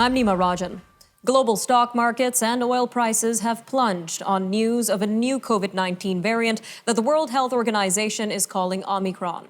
I'm Nima Rajan. Global stock markets and oil prices have plunged on news of a new COVID-19 variant that the World Health Organization is calling Omicron.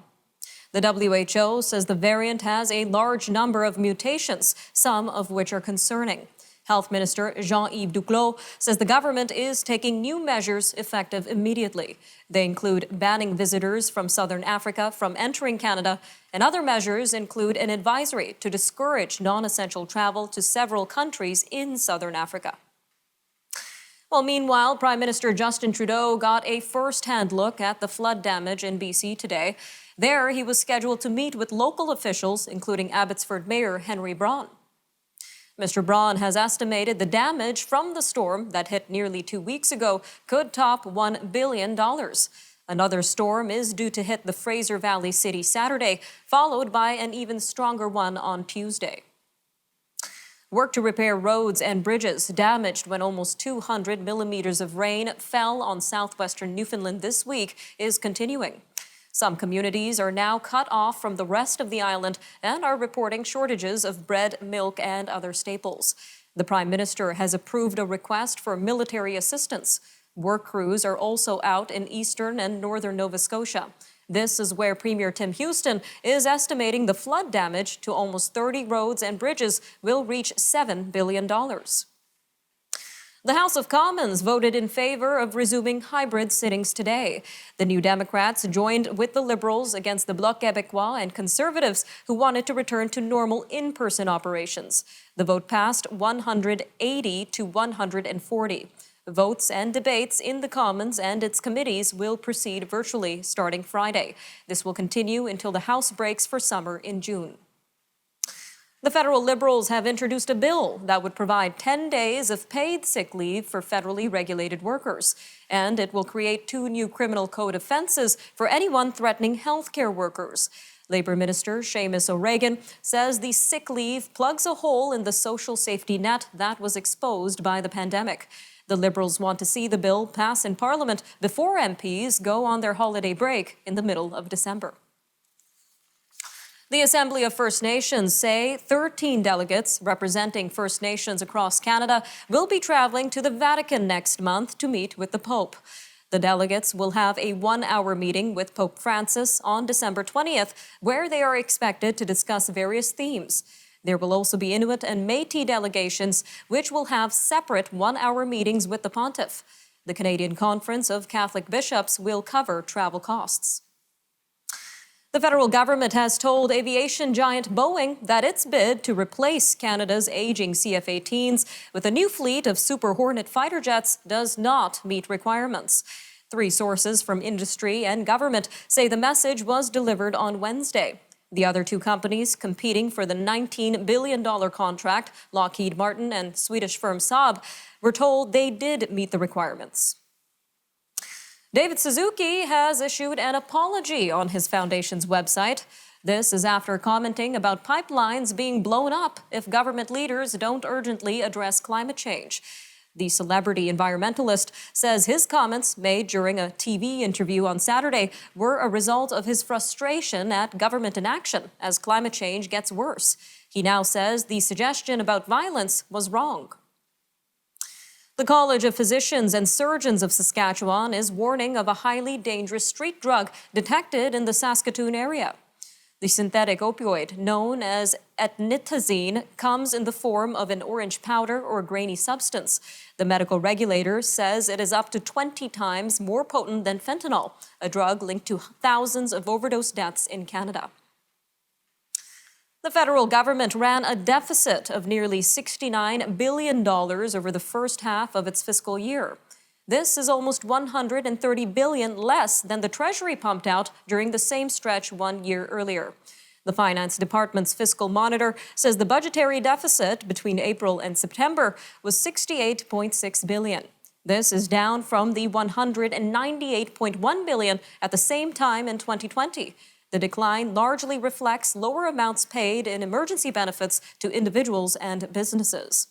The WHO says the variant has a large number of mutations, some of which are concerning. Health Minister Jean-Yves Duclos says the government is taking new measures effective immediately. They include banning visitors from Southern Africa from entering Canada, and other measures include an advisory to discourage non-essential travel to several countries in Southern Africa. Well, meanwhile, Prime Minister Justin Trudeau got a first-hand look at the flood damage in BC today. There, he was scheduled to meet with local officials, including ABBOTSFORD Mayor Henry Braun. Mr. Braun has estimated the damage from the storm that hit nearly 2 weeks ago could top $1 billion. Another storm is due to hit the Fraser Valley City Saturday, followed by an even stronger one on Tuesday. Work to repair roads and bridges damaged when almost 200 millimeters of rain fell on southwestern Newfoundland this week is continuing. Some communities are now cut off from the rest of the island and are reporting shortages of bread, milk, and other staples. The Prime Minister has approved a request for military assistance. Work crews are also out in eastern and northern Nova Scotia. This is where Premier Tim Houston is estimating the flood damage to almost 30 roads and bridges will reach $7 billion. The House of Commons voted in favor of resuming hybrid sittings today. The New Democrats joined with the Liberals against the Bloc Québécois and Conservatives, who wanted to return to normal in-person operations. The vote passed 180 to 140. Votes and debates in the Commons and its committees will proceed virtually starting Friday. This will continue until the House breaks for summer in June. The federal Liberals have introduced a bill that would provide 10 days of paid sick leave for federally regulated workers. And it will create 2 new criminal code offenses for anyone threatening healthcare workers. Labor Minister Seamus O'Regan says the sick leave plugs a hole in the social safety net that was exposed by the pandemic. The Liberals want to see the bill pass in Parliament before MPs go on their holiday break in the middle of December. The Assembly of First Nations say 13 delegates representing First Nations across Canada will be traveling to the Vatican next month to meet with the Pope. The delegates will have a 1-hour meeting with Pope Francis on December 20th, where they are expected to discuss various themes. There will also be Inuit and Métis delegations, which will have separate 1-hour meetings with the Pontiff. The Canadian Conference of Catholic Bishops will cover travel costs. The federal government has told aviation giant Boeing that its bid to replace Canada's aging CF-18s with a new fleet of Super Hornet fighter jets does not meet requirements. 3 sources from industry and government say the message was delivered on Wednesday. The other 2 companies competing for the $19 billion contract, Lockheed Martin and Swedish firm Saab, were told they did meet the requirements. David SUZUKI has issued an apology on his foundation's website. This is after commenting about pipelines being blown up if government leaders don't urgently address climate change. The celebrity environmentalist says his comments made during a TV interview on Saturday were a result of his frustration at government inaction as climate change gets worse. He now says the suggestion about violence was wrong. The College of Physicians and Surgeons of Saskatchewan is warning of a highly dangerous street drug detected in the Saskatoon area. The synthetic opioid, known as etnitazine, comes in the form of an orange powder or grainy substance. The medical regulator says it is up to 20 times more potent than fentanyl, a drug linked to thousands of overdose deaths in Canada. The federal government ran a deficit of nearly $69 billion over the first half of its fiscal year. This is almost $130 billion less than the Treasury pumped out during the same stretch 1 year earlier. The Finance Department's fiscal monitor says the budgetary deficit between April and September was $68.6 billion. This is down from the $198.1 billion at the same time in 2020. The decline largely reflects lower amounts paid in emergency benefits to individuals and businesses.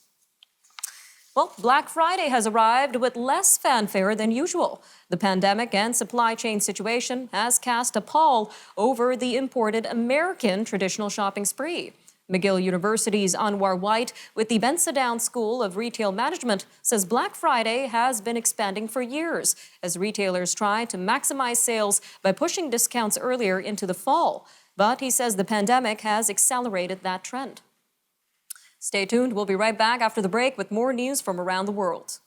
Well, Black Friday has arrived with less fanfare than usual. The pandemic and supply chain situation has cast a pall over the imported American traditional shopping spree. McGill University's Anwar White with the Bensadown School of Retail Management says Black Friday has been expanding for years as retailers try to maximize sales by pushing discounts earlier into the fall. But he says the pandemic has accelerated that trend. Stay tuned. We'll be right back after the break with more news from around the world.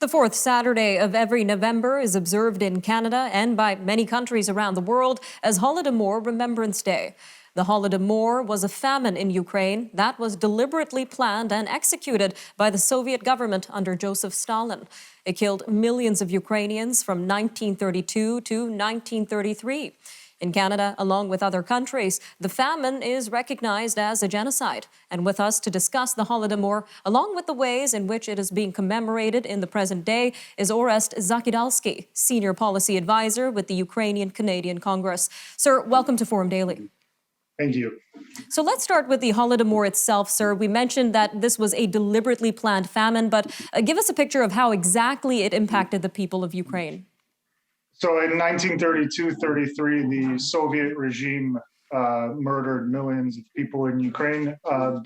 The fourth Saturday of every November is observed in Canada and by many countries around the world as Holodomor Remembrance Day. The Holodomor was a famine in Ukraine that was deliberately planned and executed by the Soviet government under Joseph Stalin. It killed millions of Ukrainians from 1932 to 1933. In Canada, along with other countries, the famine is recognized as a genocide. And with us to discuss the Holodomor, along with the ways in which it is being commemorated in the present day, is Orest Zakidalski, Senior Policy Advisor with the Ukrainian-Canadian Congress. Sir, welcome to Forum Daily. Thank you. So let's start with the Holodomor itself, sir. We mentioned that this was a deliberately planned famine, but give us a picture of how exactly it impacted the people of Ukraine. So in 1932-33, the Soviet regime murdered millions of people in Ukraine.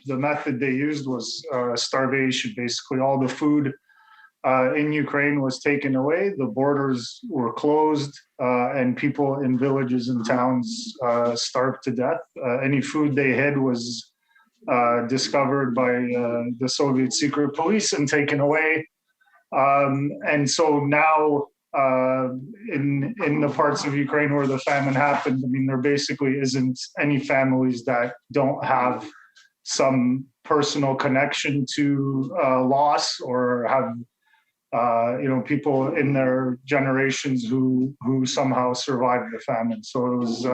The method they used was starvation. Basically, all the food in Ukraine was taken away. The borders were closed, and people in villages and towns starved to death. Any food they had was discovered by the Soviet secret police and taken away. And so now, in the parts of Ukraine where the famine happened, I mean, there basically isn't any families that don't have some personal connection to loss or have, people in their generations who somehow survived the famine. So it was,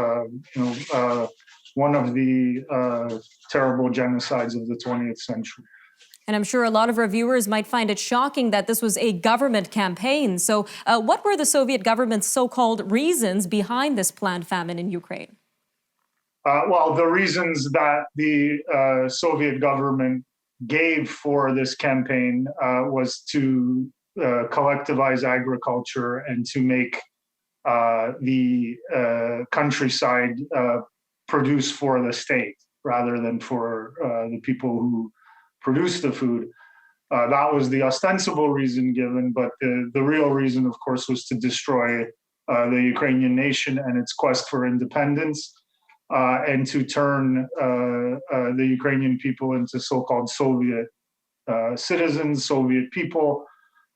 one of the terrible genocides of the 20th century. And I'm sure a lot of our viewers might find it shocking that this was a government campaign. So what were the Soviet government's so-called reasons behind this planned famine in Ukraine? Well, the reasons that the Soviet government gave for this campaign was to collectivize agriculture and to make the countryside produce for the state rather than for the people who produce the food. That was the ostensible reason given, but the real reason, of course, was to destroy the Ukrainian nation and its quest for independence, and to turn the Ukrainian people into so-called Soviet citizens, Soviet people.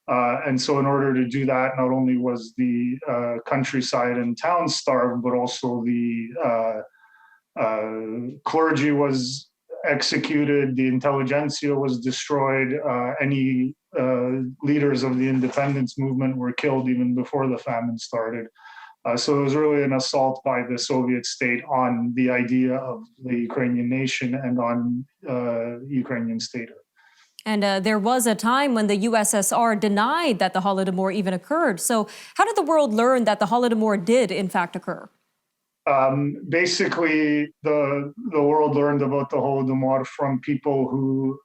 And so in order to do that, not only was the countryside and towns starved, but also the clergy was executed, the intelligentsia was destroyed, any leaders of the independence movement were killed even before the famine started. So it was really an assault by the Soviet state on the idea of the Ukrainian nation and on Ukrainian statehood. And there was a time when the USSR denied that the Holodomor even occurred. So how did the world learn that the Holodomor did in fact occur? Basically, the world learned about the Holodomor from people who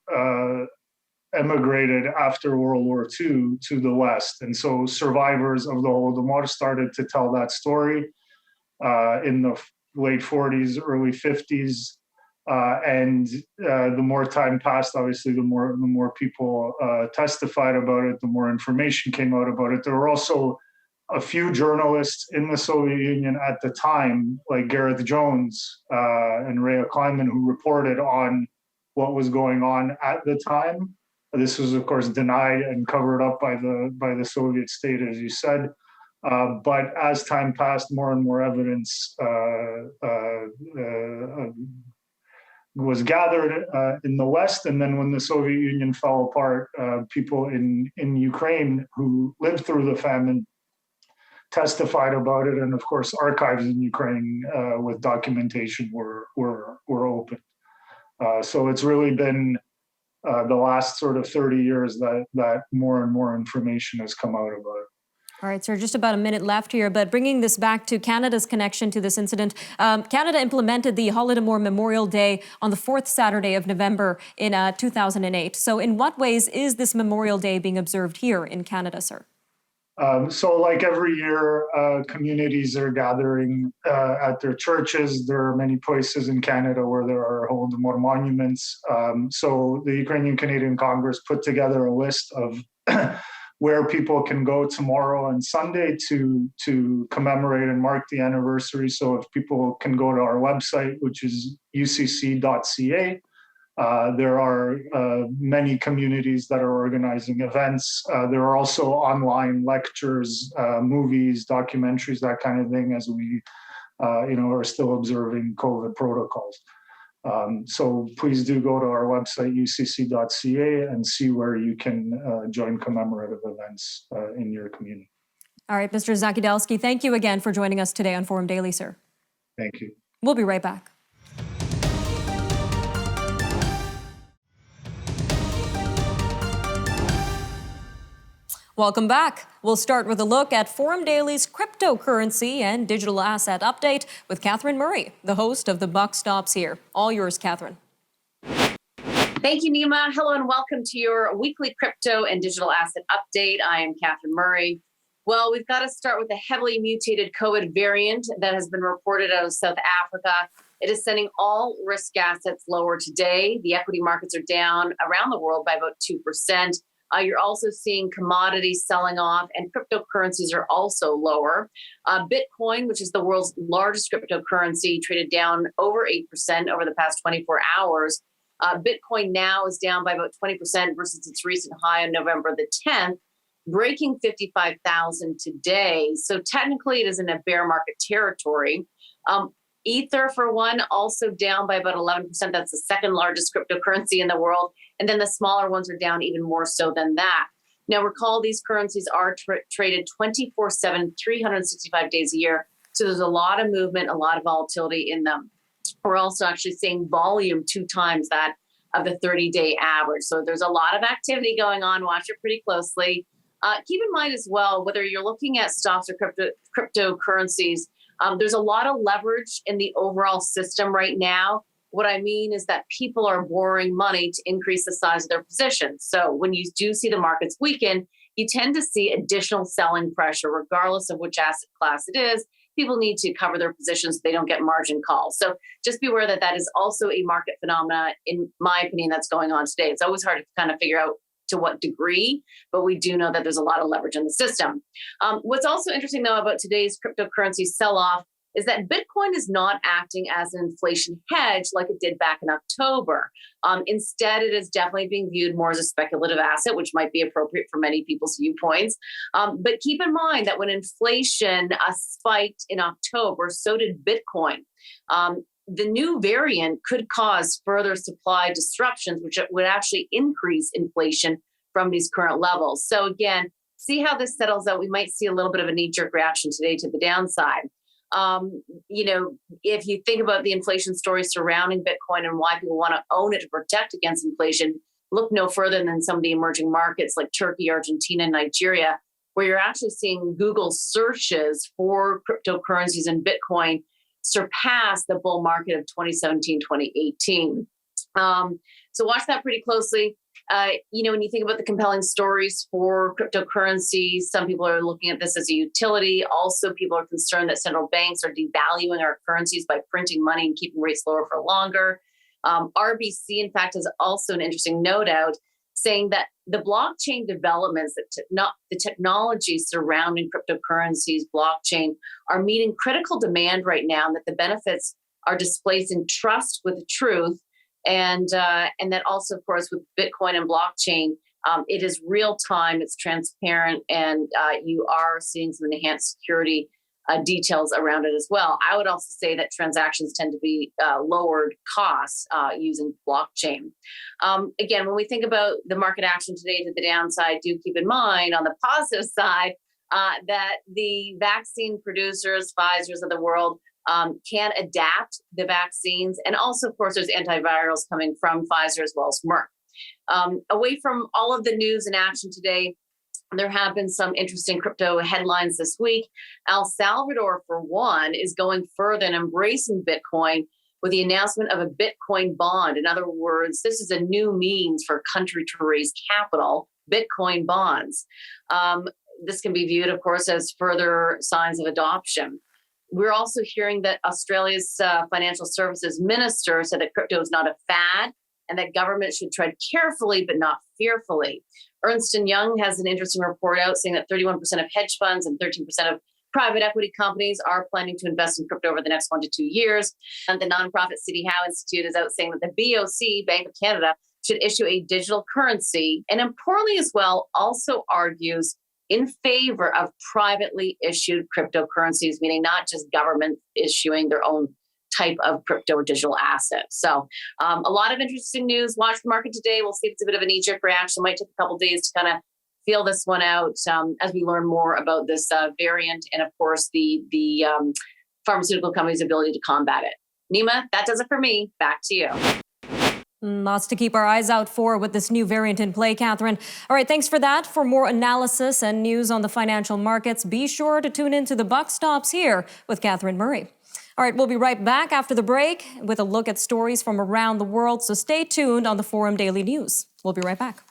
emigrated after World War II to the West. And so survivors of the Holodomor started to tell that story in the late 40s, early 50s. And the more time passed, obviously, the more people testified about it, the more information came out about it. There were also a few journalists in the Soviet Union at the time, like Gareth Jones and Rhea Kleinman, who reported on what was going on at the time. This was, of course, denied and covered up by the Soviet state, as you said. But as time passed, more and more evidence was gathered in the West. And then when the Soviet Union fell apart, people in Ukraine who lived through the famine testified about it, and of course, archives in Ukraine with documentation were open. So it's really been the last sort of 30 years that more and more information has come out about it. All right, sir, just about a minute left here, but bringing this back to Canada's connection to this incident, Canada implemented the Holodomor Memorial Day on the fourth Saturday of November in 2008. So in what ways is this Memorial Day being observed here in Canada, sir? So like every year, communities are gathering at their churches. There are many places in Canada where there are Holodomor monuments. So the Ukrainian Canadian Congress put together a list of where people can go tomorrow and Sunday to commemorate and mark the anniversary. So if people can go to our website, which is ucc.ca, there are many communities that are organizing events. There are also online lectures, movies, documentaries, that kind of thing, as we are still observing COVID protocols. So please do go to our website, ucc.ca, and see where you can join commemorative events in your community. All right, Mr. Zakidalski, thank you again for joining us today on Forum Daily, sir. Thank you. We'll be right back. Welcome back. We'll start with a look at Forum Daily's cryptocurrency and digital asset update with Catherine Murray, the host of The Buck Stops Here. All yours, Catherine. Thank you, Nima. Hello and welcome to your weekly crypto and digital asset update. I am Catherine Murray. Well, we've got to start with the heavily mutated COVID variant that has been reported out of South Africa. It is sending all risk assets lower today. The equity markets are down around the world by about 2%. You're also seeing commodities selling off, and cryptocurrencies are also lower. Bitcoin, which is the world's largest cryptocurrency, traded down over 8% over the past 24 hours. Bitcoin now is down by about 20% versus its recent high on November the 10th, breaking 55,000 today. So technically it is in a bear market territory. Ether, for one, also down by about 11%. That's the second largest cryptocurrency in the world. And then the smaller ones are down even more so than that. Now, recall these currencies are traded 24/7, 365 days a year. So there's a lot of movement, a lot of volatility in them. We're also actually seeing volume 2 times that of the 30-day average. So there's a lot of activity going on. Watch it pretty closely. Keep in mind as well, whether you're looking at stocks or cryptocurrencies, there's a lot of leverage in the overall system right now. What I mean is that people are borrowing money to increase the size of their positions. So when you do see the markets weaken, you tend to see additional selling pressure, regardless of which asset class it is. People need to cover their positions so they don't get margin calls. So just be aware that that is also a market phenomena, in my opinion, that's going on today. It's always hard to kind of figure out to what degree, but we do know that there's a lot of leverage in the system. What's also interesting, though, about today's cryptocurrency sell-off is that Bitcoin is not acting as an inflation hedge like it did back in October. Instead, it is definitely being viewed more as a speculative asset, which might be appropriate for many people's viewpoints. But keep in mind that when inflation spiked in October, so did Bitcoin. The new variant could cause further supply disruptions, which would actually increase inflation from these current levels. So again, see how this settles out. We might see a little bit of a knee-jerk reaction today to the downside. If you think about the inflation story surrounding Bitcoin and why people want to own it to protect against inflation, look no further than some of the emerging markets like Turkey, Argentina, and Nigeria, where you're actually seeing Google searches for cryptocurrencies and Bitcoin surpass the bull market of 2017, 2018. So watch that pretty closely. When you think about the compelling stories for cryptocurrencies, some people are looking at this as a utility. Also, people are concerned that central banks are devaluing our currencies by printing money and keeping rates lower for longer. RBC, in fact, has also an interesting note out saying that the blockchain developments, the technology surrounding cryptocurrencies, blockchain, are meeting critical demand right now, and that the benefits are displacing trust with truth. And that also, of course, with Bitcoin and blockchain, it is real time, it's transparent, and you are seeing some enhanced security details around it as well. I would also say that transactions tend to be lowered costs using blockchain. Again, when we think about the market action today to the downside, do keep in mind on the positive side that the vaccine producers, Pfizer's of the world, can adapt the vaccines. And also, of course, there's antivirals coming from Pfizer as well as Merck. Away from all of the news and action today, there have been some interesting crypto headlines this week. El Salvador, for one, is going further and embracing Bitcoin with the announcement of a Bitcoin bond. In other words, this is a new means for a country to raise capital, Bitcoin bonds. this can be viewed, of course, as further signs of adoption. We're also hearing that Australia's financial services minister said that crypto is not a fad and that government should tread carefully but not fearfully. Ernst & Young has an interesting report out saying that 31% of hedge funds and 13% of private equity companies are planning to invest in crypto over the next 1 to 2 years. And the nonprofit City Howe Institute is out saying that the BOC, Bank of Canada, should issue a digital currency. And importantly as well, also argues in favor of privately issued cryptocurrencies, meaning not just government issuing their own type of crypto or digital asset. So a lot of interesting news. Watch the market today. We'll see if it's a bit of a knee-jerk reaction. It might take a couple of days to kind of feel this one out as we learn more about this variant and, of course, the pharmaceutical company's ability to combat it. Nima, that does it for me. Back to you. Lots to keep our eyes out for with this new variant in play, Catherine. All right, thanks for that. For more analysis and news on the financial markets, be sure to tune into The Buck Stops here with Catherine Murray. All right, we'll be right back after the break with a look at stories from around the world, so stay tuned on the Forum Daily News. We'll be right back.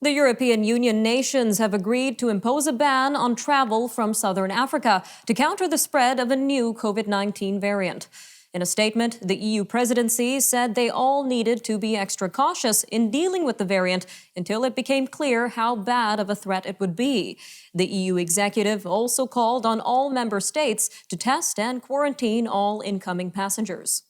The European Union nations have agreed to impose a ban on travel from southern Africa to counter the spread of a new COVID-19 variant. In a statement, the EU presidency said they all needed to be extra cautious in dealing with the variant until it became clear how bad of a threat it would be. The EU executive also called on all member states to test and quarantine all incoming passengers.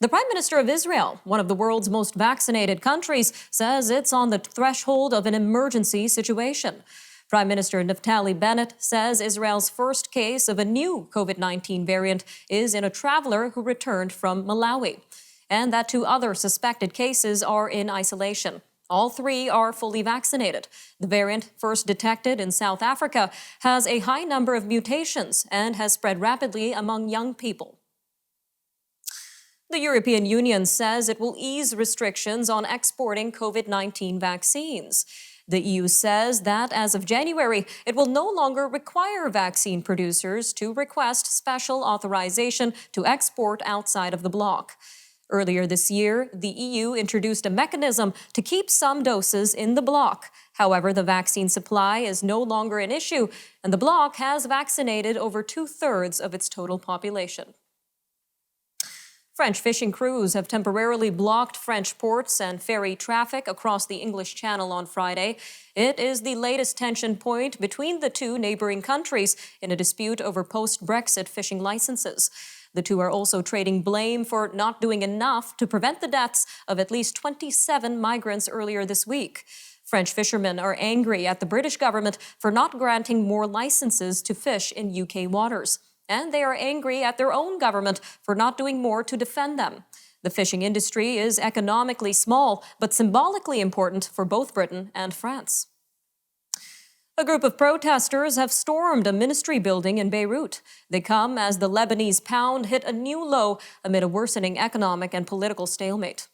The Prime Minister of Israel, one of the world's most vaccinated countries, says it's on the threshold of an emergency situation. Prime Minister Naftali Bennett says Israel's first case of a new COVID-19 variant is in a traveler who returned from Malawi, and that 2 other suspected cases are in isolation. All 3 are fully vaccinated. The variant, first detected in South Africa, has a high number of mutations and has spread rapidly among young people. The European Union says it will ease restrictions on exporting COVID-19 vaccines. The EU says that as of January, it will no longer require vaccine producers to request special authorization to export outside of the bloc. Earlier this year, the EU introduced a mechanism to keep some doses in the bloc. However, the vaccine supply is no longer an issue, and the bloc has vaccinated over 2/3 of its total population. French fishing crews have temporarily blocked French ports and ferry traffic across the English Channel on Friday. It is the latest tension point between the 2 neighboring countries in a dispute over post-Brexit fishing licenses. The 2 are also trading blame for not doing enough to prevent the deaths of at least 27 migrants earlier this week. French fishermen are angry at the British government for not granting more licenses to fish in UK waters. And they are angry at their own government for not doing more to defend them. The fishing industry is economically small, but symbolically important for both Britain and France. A group of protesters have stormed a ministry building in Beirut. They come as the Lebanese pound hit a new low amid a worsening economic and political stalemate.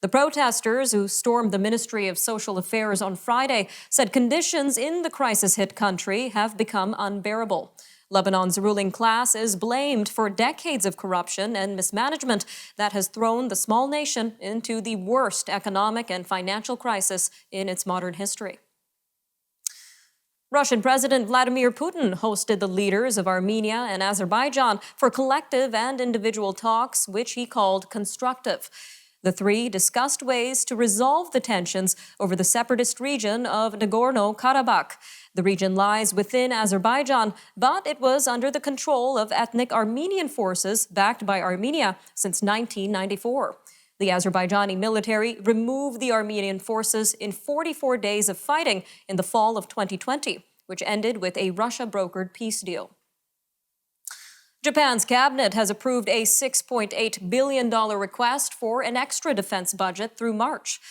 The protesters, who stormed the Ministry of Social Affairs on Friday, said conditions in the crisis-hit country have become unbearable. Lebanon's ruling class is blamed for decades of corruption and mismanagement that has thrown the small nation into the worst economic and financial crisis in its modern history. Russian President Vladimir Putin hosted the leaders of Armenia and Azerbaijan for collective and individual talks, which he called constructive. The 3 discussed ways to resolve the tensions over the separatist region of Nagorno-Karabakh. The region lies within Azerbaijan, but it was under the control of ethnic Armenian forces backed by Armenia since 1994. The Azerbaijani military removed the Armenian forces in 44 days of fighting in the fall of 2020, which ended with a Russia-brokered peace deal. Japan's cabinet has approved a $6.8 billion request for an extra defense budget through March.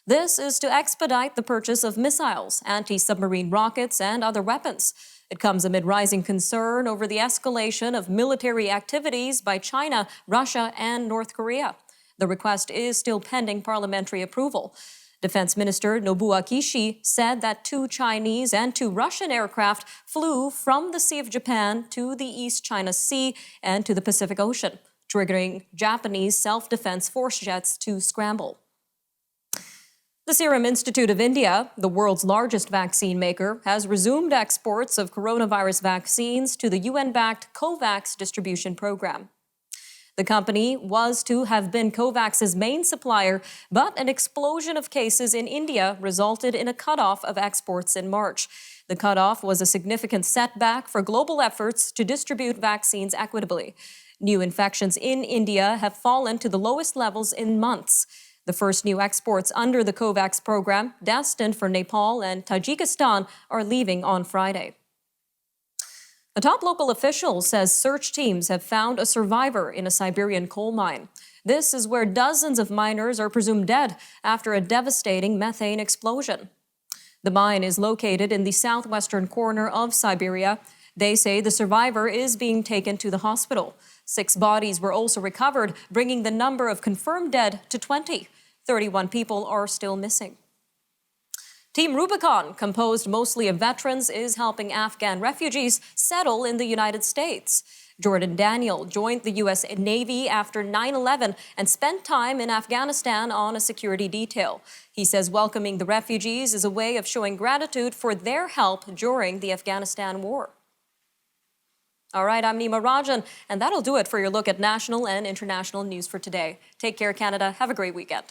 This is to expedite the purchase of missiles, anti-submarine rockets, and other weapons. It comes amid rising concern over the escalation of military activities by China, Russia, and North Korea. The request is still pending parliamentary approval. Defense Minister Nobuo Kishi said that 2 Chinese and 2 Russian aircraft flew from the Sea of Japan to the East China Sea and to the Pacific Ocean, triggering Japanese self-defense force jets to scramble. The Serum Institute of India, the world's largest vaccine maker, has resumed exports of coronavirus vaccines to the UN-backed COVAX distribution program. The company was to have been COVAX's main supplier, but an explosion of cases in India resulted in a cutoff of exports in March. The cutoff was a significant setback for global efforts to distribute vaccines equitably. New infections in India have fallen to the lowest levels in months. The first new exports under the COVAX program, destined for Nepal and Tajikistan, are leaving on Friday. A top local official says search teams have found a survivor in a Siberian coal mine. This is where dozens of miners are presumed dead after a devastating methane explosion. The mine is located in the southwestern corner of Siberia. They say the survivor is being taken to the hospital. 6 bodies were also recovered, bringing the number of confirmed dead to 20. 31 people are still missing. Team Rubicon, composed mostly of veterans, is helping Afghan refugees settle in the United States. Jordan Daniel joined the U.S. Navy after 9/11 and spent time in Afghanistan on a security detail. He says welcoming the refugees is a way of showing gratitude for their help during the Afghanistan war. All right, I'm Nima Rajan, and that'll do it for your look at national and international news for today. Take care, Canada. Have a great weekend.